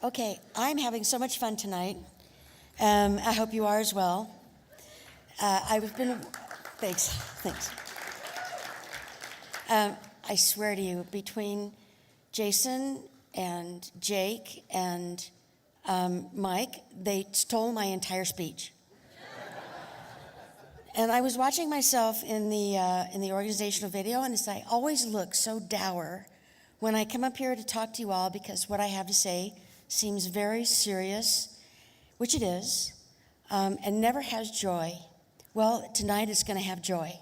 Okay, I'm having so much fun tonight. I hope you are as well. Thanks. I swear to you, between Jason and Jake and Mike, they stole my entire speech. And I was watching myself in the organizational video, and I always look so dour when I come up here to talk to you all, because what I have to say seems very serious, which it is, and never has joy. Well, tonight it's going to have joy.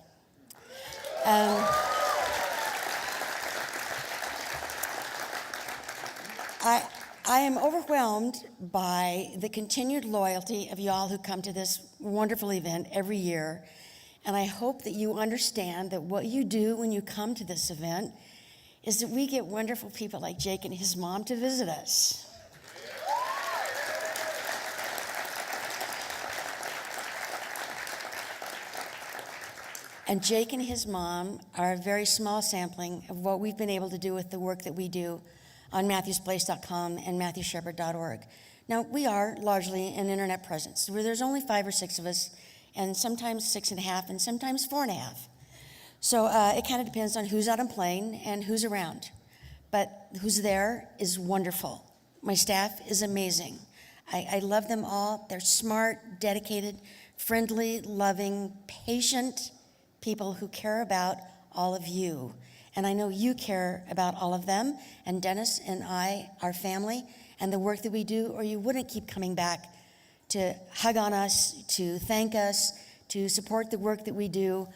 I am overwhelmed by the continued loyalty of y'all who come to this wonderful event every year, and I hope that you understand that what you do when you come to this event is that we get wonderful people like Jake and his mom to visit us. And Jake and his mom are a very small sampling of what we've been able to do with the work that we do on MatthewsPlace.com and MatthewShepard.org. Now, we are largely an internet presence, where there's only 5 or 6 of us, and sometimes 6.5, and sometimes 4.5. So it kind of depends on who's out on plane and who's around. But who's there is wonderful. My staff is amazing. I love them all. They're smart, dedicated, friendly, loving, patient people who care about all of you. And I know you care about all of them, and Dennis and I, our family, and the work that we do, or you wouldn't keep coming back to hug on us, to thank us, to support the work that we do.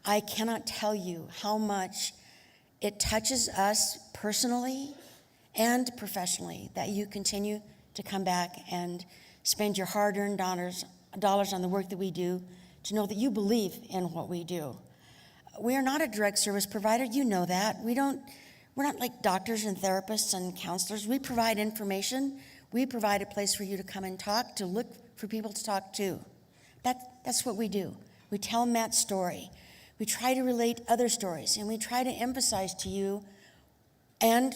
I cannot tell you how much it touches us personally and professionally that you continue to come back and spend your hard-earned dollars on the work that we do, to know that you believe in what we do. We are not a direct service provider. You know that. We're not like doctors and therapists and counselors. We provide information. We provide a place for you to come and talk, to look for people to talk to. That's what we do. We tell Matt's story. We try to relate other stories, and we try to emphasize to you and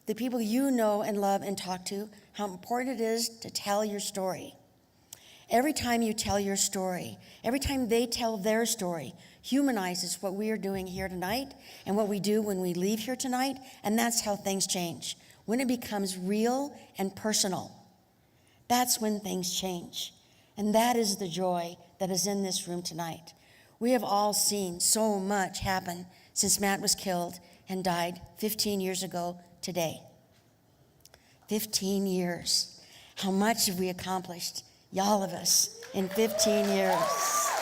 the people you know and love and talk to how important it is to tell your story. Every time you tell your story, every time they tell their story, humanizes what we are doing here tonight and what we do when we leave here tonight, and that's how things change. When it becomes real and personal, that's when things change. And that is the joy that is in this room tonight. We have all seen so much happen since Matt was killed and died 15 years ago today. 15 years. How much have we accomplished, y'all of us, in 15 years?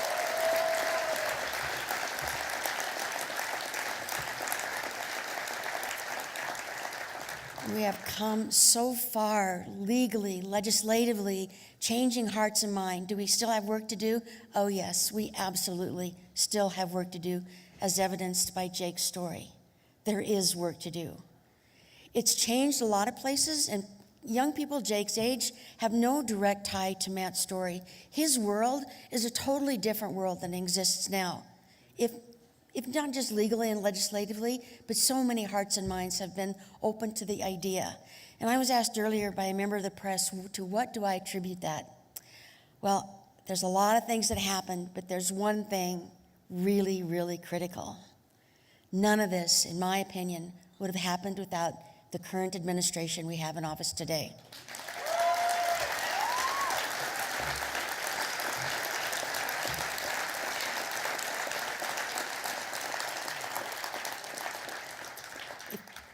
We have come so far legally, legislatively, changing hearts and minds. Do we still have work to do? Oh yes, we absolutely still have work to do, as evidenced by Jake's story. There is work to do. It's changed a lot of places, and young people Jake's age have no direct tie to Matt's story. His world is a totally different world than exists now. If not just legally and legislatively, but so many hearts and minds have been open to the idea. And I was asked earlier by a member of the press, to what do I attribute that? Well, there's a lot of things that happened, but there's one thing really, really critical. None of this, in my opinion, would have happened without the current administration we have in office today.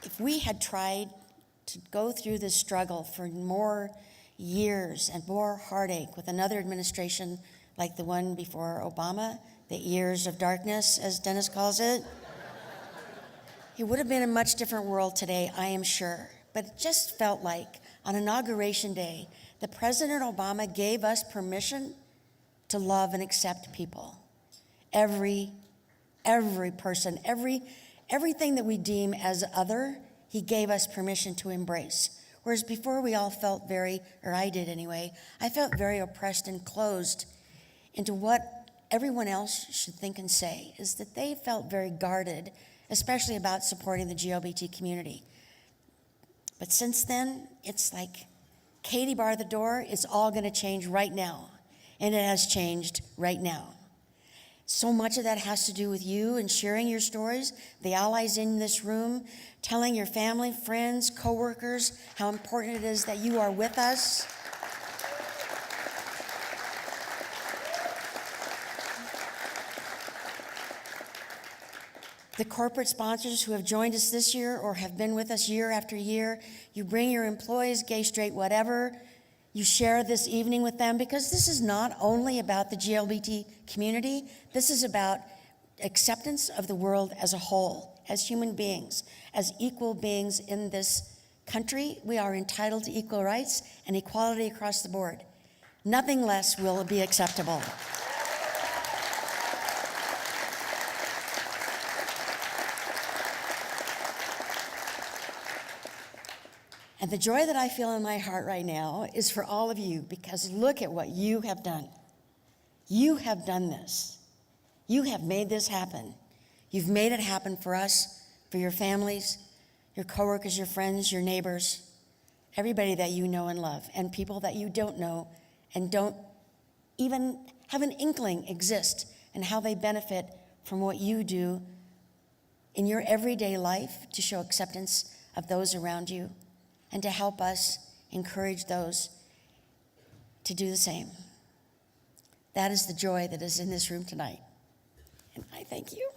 If we had tried to go through this struggle for more years and more heartache with another administration like the one before Obama, the years of darkness, as Dennis calls it, it would have been a much different world today, I am sure. But it just felt like on Inauguration Day, that President Obama gave us permission to love and accept people. Every person, everything that we deem as other, he gave us permission to embrace. Whereas before we all felt I did anyway, I felt very oppressed and closed into what everyone else should think and say, is that they felt very guarded, especially about supporting the LGBT community. But since then, it's like Katie bar the door, it's all going to change right now. And it has changed right now. So much of that has to do with you and sharing your stories, the allies in this room, telling your family, friends, coworkers how important it is that you are with us. The corporate sponsors who have joined us this year or have been with us year after year, you bring your employees, gay, straight, whatever, you share this evening with them, because this is not only about the GLBT community, this is about acceptance of the world as a whole, as human beings, as equal beings in this country. We are entitled to equal rights and equality across the board. Nothing less will be acceptable. And the joy that I feel in my heart right now is for all of you, because look at what you have done. You have done this. You have made this happen. You've made it happen for us, for your families, your coworkers, your friends, your neighbors, everybody that you know and love, and people that you don't know and don't even have an inkling exist, and how they benefit from what you do in your everyday life to show acceptance of those around you, and to help us encourage those to do the same. That is the joy that is in this room tonight. And I thank you.